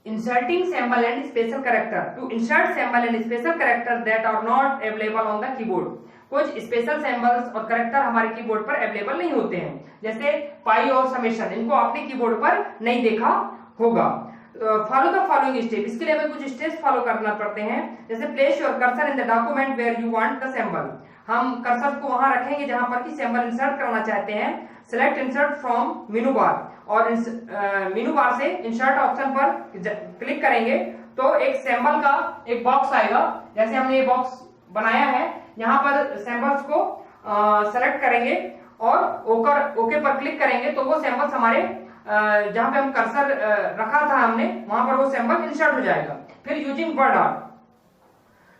Inserting symbol and special character. To insert symbol and special character that are not available on the keyboard. कुछ special symbols और character हमारे keyboard पर available नहीं होते हैं, जैसे पाई और समेशन, इनको आपने कीबोर्ड पर नहीं देखा होगा। फॉलो द फॉलोइंग स्टेप, इसके लिए हमें कुछ स्टेप्स फॉलो करना पड़ते हैं, जैसे place your cursor in the document where you want the symbol. हम कर्सर को वहां रखेंगे जहां पर कि सिंबल इंसर्ट करना चाहते हैं। सेलेक्ट इंसर्ट फ्रॉम मेनू बार, और मेनू बार से इंसर्ट ऑप्शन पर क्लिक करेंगे तो एक सिंबल का एक बॉक्स आएगा। जैसे हमने ये बॉक्स बनाया है, यहाँ पर सिंबल्स को सेलेक्ट करेंगे और ओके पर क्लिक करेंगे तो वो सिंबल्स हमारे जहां पे हम कर्सर रखा था हमने, वहां पर वो सिंबल इंसर्ट हो जाएगा। फिर using word art,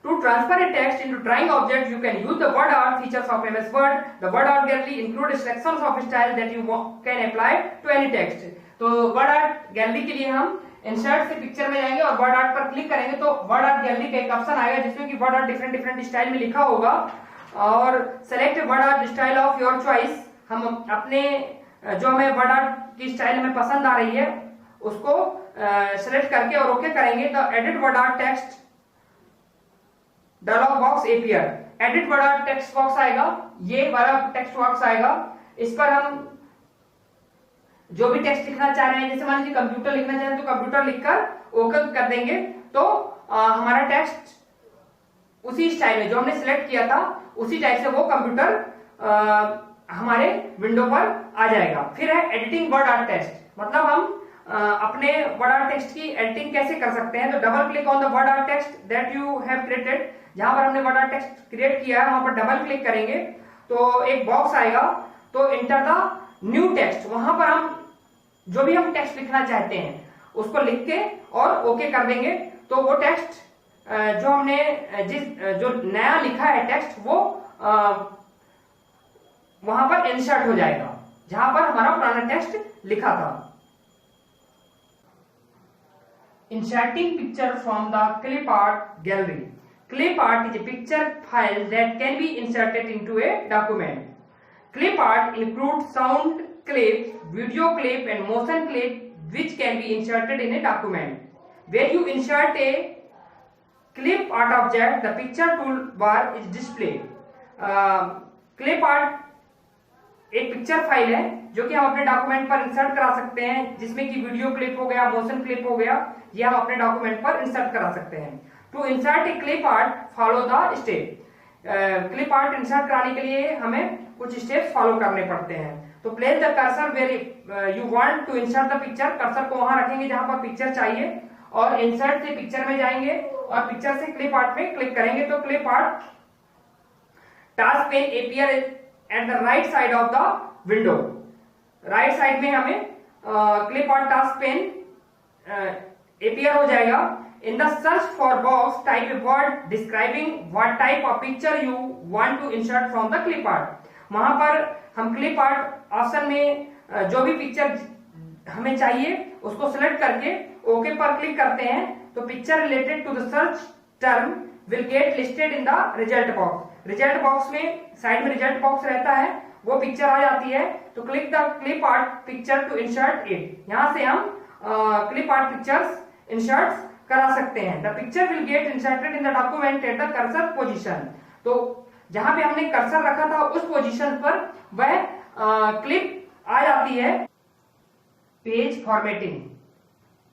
to transfer a text into drawing object you can use the word art features of MS Word. The word art gallery includes selections of style that you can apply to any text. तो word art gallery के लिए हम insert से picture में जाएंगे और word art पर click करेंगे तो वर्ड आर्ट गैलरी का एक ऑप्शन आएगा जिसमें कि वर्ड आर्ट डिफरेंट स्टाइल में लिखा होगा। और select word art style of your choice, हम अपने जो हमें वर्ड आर्ट की स्टाइल में पसंद आ रही है उसको सेलेक्ट करके और ओके करेंगे तो edit word art text dialogue box appear, edit word art text box आएगा, ये वाला टेक्स्ट बॉक्स आएगा। इस पर हम जो भी टेक्स्ट लिखना चाह रहे हैं, जैसे मान लीजिए कंप्यूटर लिखना चाह रहे हैं तो कंप्यूटर लिखकर ओके कर देंगे तो हमारा टेक्स्ट उसी स्टाइल में जो हमने सिलेक्ट किया था उसी टाइप से वो कंप्यूटर हमारे विंडो पर आ जाएगा। फिर है एडिटिंग वर्ड आर्ट टेक्स्ट, मतलब हम अपने वर्ड आर्ट टेक्स्ट की एडिटिंग कैसे कर सकते हैं। तो double click on the word art text that you have created, जहां पर हमने वर्ड आर्ट टेक्स्ट क्रिएट किया है वहां पर डबल क्लिक करेंगे तो एक बॉक्स आएगा, तो इंटर द न्यू टेक्स्ट, वहां पर हम जो भी हम टेक्स्ट लिखना चाहते हैं उसको लिख के और ओके कर देंगे तो वो टेक्स्ट जो हमने जो नया लिखा है टेक्स्ट वो वहां पर इंसर्ट हो जाएगा जहां पर हमारा पुराना टेक्स्ट लिखा था। Inserting picture from the clip art gallery. Clip art is a picture file that can be inserted into a document. Clip art includes sound clips, video clip and motion clip which can be inserted in a document. Where you insert a clip art object, the picture toolbar is displayed. Clip art एक picture file है जो कि हम अपने document पर insert करा सकते हैं, जिसमें कि वीडियो क्लिप हो गया, मोशन क्लिप हो गया, ये हम अपने डॉक्यूमेंट पर इंसर्ट करा सकते हैं। To insert a clip art follow the step, clip art insert कराने के लिए हमें कुछ स्टेप्स फॉलो करने पड़ते हैं। तो place the cursor where you want to insert the picture, cursor को वहां रखेंगे जहां पर पिक्चर चाहिए और इंसर्ट से पिक्चर में जाएंगे और पिक्चर से क्लिप आर्ट में क्लिक करेंगे तो clip art task pane appear at the right side of the window. Right side में हमें clip art task pane appear हो जाएगा। In the search for box type a word describing what type of picture you want to insert from the clip art, वहां पर हम clip art option में जो भी पिक्चर हमें चाहिए उसको सिलेक्ट करके ओके पर क्लिक करते हैं तो picture related to the search term will get listed in the result box. Result box में साइड में रिजल्ट बॉक्स रहता है, वो पिक्चर आ जाती है तो click the clip art picture to insert it, यहां से हम क्लिप आर्ट पिक्चर्स इंसर्ट करा सकते हैं। The picture will get inserted in the document at the cursor position, तो जहां पे हमने कर्सर रखा था उस पोजीशन पर वह क्लिप आ जाती है। Page formatting,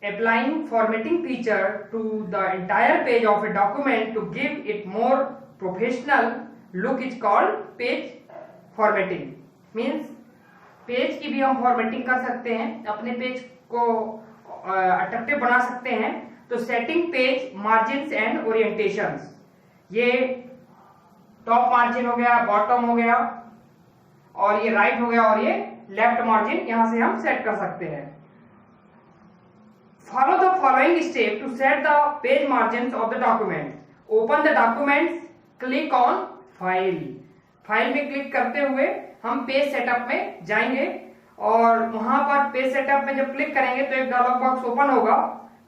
applying formatting feature to the entire page of a document to give it more professional look is called page formatting. Means page की भी हम फॉर्मेटिंग कर सकते हैं, अपने पेज को अट्रैक्टिव बना सकते हैं। तो setting page margins and orientations, ये टॉप मार्जिन हो गया, बॉटम हो गया और ये राइट हो गया और ये लेफ्ट मार्जिन यहां से हम सेट कर सकते हैं। Follow the following step to set the page margins of the document. Open the documents, click on File. File में क्लिक करते हुए हम पेज सेटअप में जाएंगे और वहां पर पेज सेटअप में जब क्लिक करेंगे तो एक डायलॉग बॉक्स ओपन होगा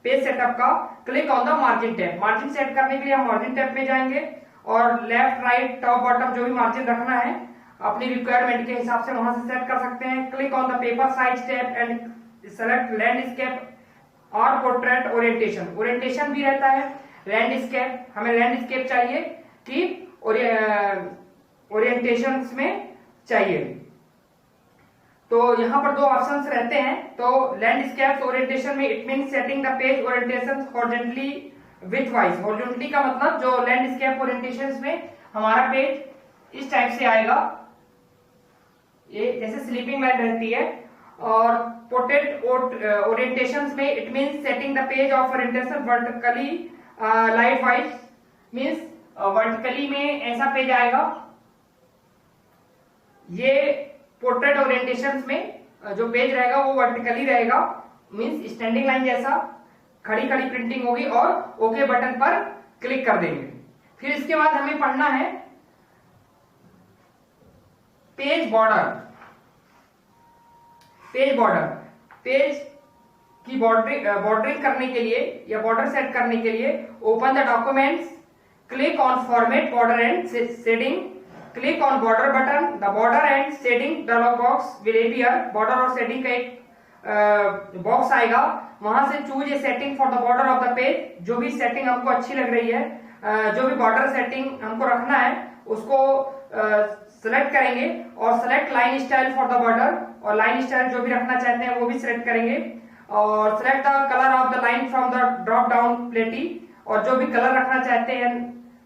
पेज सेटअप का। Click on the margin tab, margin set करने के लिए हम मार्जिन टैब में जाएंगे और लेफ्ट राइट टॉप बॉटम जो भी मार्जिन रखना है अपनी रिक्वायरमेंट के हिसाब से वहां से सेट कर सकते हैं। Click on the paper size tab and select landscape और पोर्ट्रेट ओरिएंटेशन, ओरिएंटेशन भी रहता है लैंडस्केप, हमें लैंडस्केप चाहिए कि ओरिएंटेशंस में चाहिए। तो यहाँ पर दो ऑप्शंस रहते हैं। तो लैंडस्केप ओरिएंटेशन में it mean setting the page orientation horizontally with wise. Horizontally का मतलब जो लैंडस्केप ओरिएंटेशन में हमारा पेज इस टाइप से आएगा, ये जैसे स्लीपिंग लाइन रहती है। और पोर्ट्रेट ओरिएंटेशंस में it means setting the page of orientation vertically light wise, means vertically में ऐसा पेज आएगा। ये पोर्ट्रेट ओरिएंटेशंस में जो पेज रहेगा वो वर्टिकली रहेगा, मींस स्टैंडिंग लाइन जैसा खड़ी खड़ी प्रिंटिंग होगी और ओके बटन पर क्लिक कर देंगे। फिर इसके बाद हमें पढ़ना है page border. Page border, page की बॉर्डरिंग करने के लिए या बॉर्डर सेट करने के लिए open the documents, click on format border and shading, click on border button, the border and shading dialog box will appear. Border और शेडिंग का एक बॉक्स आएगा, वहां से choose a setting for the border of the page. जो भी setting हमको अच्छी लग रही है, जो भी बॉर्डर सेटिंग हमको रखना है उसको सिलेक्ट करेंगे और select line style for the border, और लाइन स्टाइल जो भी रखना चाहते हैं वो भी सिलेक्ट करेंगे। और select the colour of the line from the drop down प्लेटी, और जो भी कलर रखना चाहते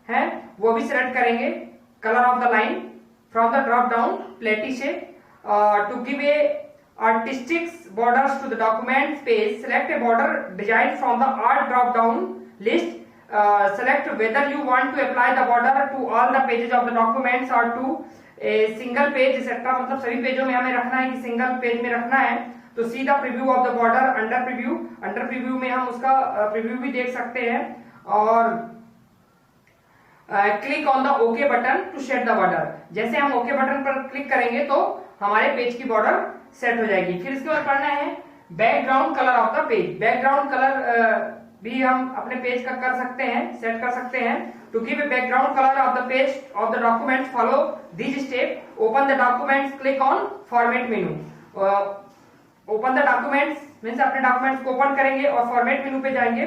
हैं वो भी सिलेक्ट करेंगे colour of the line from the drop down palette से। To give a artistic borders to the document page, select a border design from the art drop down list. Select whether you want to apply the border to all the pages of the documents or to a single page etc. मतलब सभी पेजों में हमें रखना है कि single page में रखना है। तो see the preview of the border under preview, under preview में हम उसका प्रीव्यू भी देख सकते हैं। और click on the okay button to set the border. जैसे हम ओके बटन पर क्लिक करेंगे तो हमारे पेज की बॉर्डर सेट हो जाएगी। फिर इसके बाद पढ़ना है background colour of the page. Background colour भी हम अपने पेज का कर सकते हैं, सेट कर सकते हैं। To give a background colour of the page of the document follow this step. Open the documents, click on format menu. Open the documents means अपने डॉक्यूमेंट्स को ओपन करेंगे और फॉर्मेट मेनू पे जाएंगे।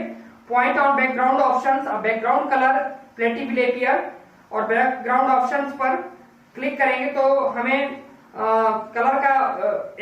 Point on background options, background colour palette will appear, और background options पर click करेंगे तो हमें कलर का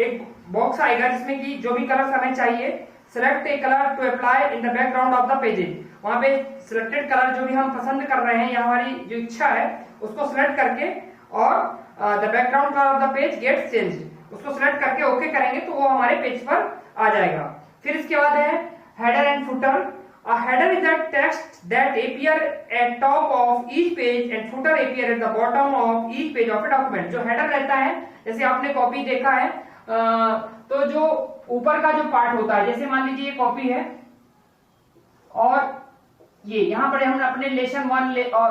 एक बॉक्स आएगा जिसमें कि जो भी कलर हमें चाहिए, select a colour to apply in the background of the pages. वहां पे सिलेक्टेड कलर जो भी हम पसंद कर रहे हैं या हमारी जो इच्छा है उसको सिलेक्ट करके और the background colour of the page get changed, उसको सिलेक्ट करके ओके करेंगे तो वो हमारे पेज पर आ जाएगा। फिर इसके बाद है header and footer. A header is the text that appear at top of each page and footer appear at the bottom of each page of a document। जो हेडर रहता है, जैसे आपने कॉपी देखा है, तो जो ऊपर का जो पार्ट होता है, जैसे मान लीजिए ये कॉपी है और ये यहाँ पर हमने अपने लेसन 1 और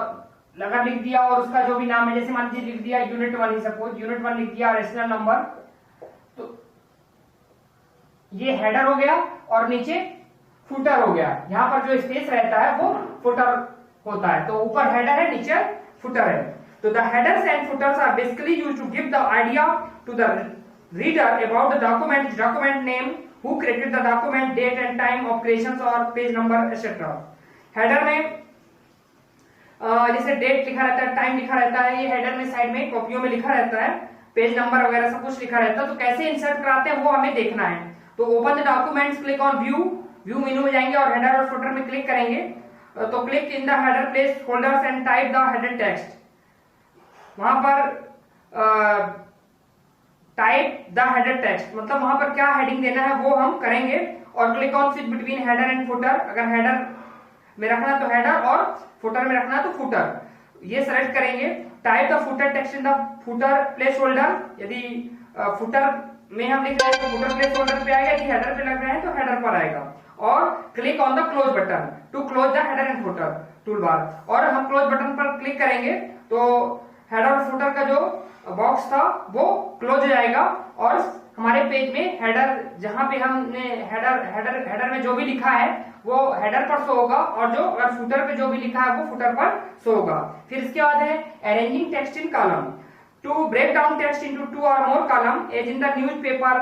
लगा लिख दिया और उसका जो भी नाम है, जैसे मान लीजिए लिख दिया यूनिट 1 ही, सपोज यूनिट 1 लिख दिया, रेशनल नंबर, तो ये हेडर हो गया और नीचे फुटर हो गया। यहाँ पर जो स्पेस रहता है वो फुटर होता है। तो ऊपर हेडर है, नीचे फुटर है। तो the headers and footers are basically used to give the idea to the reader about the document, document name, who created the document, date and time of creation और page number etcetera. Header में जैसे date लिखा रहता है, time लिखा रहता है, ये हेडर में साइड में कॉपियों में लिखा रहता है, पेज नंबर वगैरह सब कुछ लिखा रहता है। तो कैसे इंसर्ट कराते हैं वो हमें देखना है। तो open the documents, click on view मेनू में जाएंगे और हेडर और फुटर में क्लिक करेंगे। तो click in the header place holders and type the header text. वहां पर टाइप द हेडर टेक्स्ट मतलब वहां पर क्या हेडिंग देना है वो हम करेंगे। और click on switch between header and footer. अगर हेडर में रखना तो हेडर और फुटर में रखना तो फुटर, ये सेलेक्ट करेंगे। Type the footer text in the footer place holder. यदि फुटर में हम लिख रहे हैं तो फुटर प्लेस होल्डर पे आएगा, यदि हेडर पे लग रहे हैं तो हेडर पर आएगा। और click on the close button to close the header and footer tool bar. और हम क्लोज बटन पर क्लिक करेंगे तो हेडर और फुटर का जो बॉक्स था वो क्लोज हो जाएगा और हमारे पेज में हेडर, जहां पे हमने हेडर में जो भी लिखा है वो हेडर पर शो होगा और जो अगर फुटर पे जो भी लिखा है वो फुटर पर शो होगा। फिर इसके बाद है arranging text in column. To break down text into 2 or more column as in the newspaper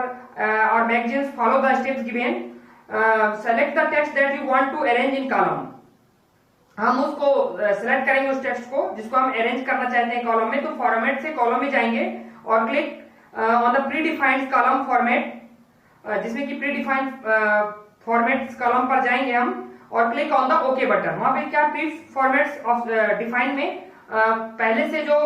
or magazines, follow the steps given। Select the text that you want to arrange in column. हम उसको select करेंगे उस text को जिसको हम arrange करना चाहते हैं कॉलम में। तो फॉर्मेट से कॉलम में जाएंगे और click on the pre defined column format, जिसमें कि प्री डिफाइंड फॉर्मेट कॉलम पर जाएंगे हम और click on the okay button. वहां पे क्या प्री फॉर्मेट्स ऑफ डिफाइन में पहले से जो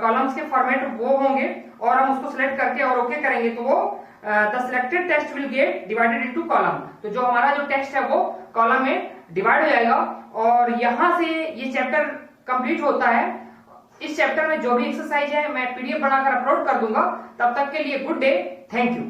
कॉलम्स के फॉर्मेट वो होंगे और हम उसको सिलेक्ट करके और ओके करेंगे तो वो the selected text will get divided into column. तो जो हमारा जो टेक्स्ट है वो कॉलम में डिवाइड हो जाएगा और यहां से ये चैप्टर कंप्लीट होता है। इस चैप्टर में जो भी एक्सरसाइज है मैं पीडीएफ बनाकर अपलोड कर दूंगा। तब तक के लिए गुड डे, थैंक यू।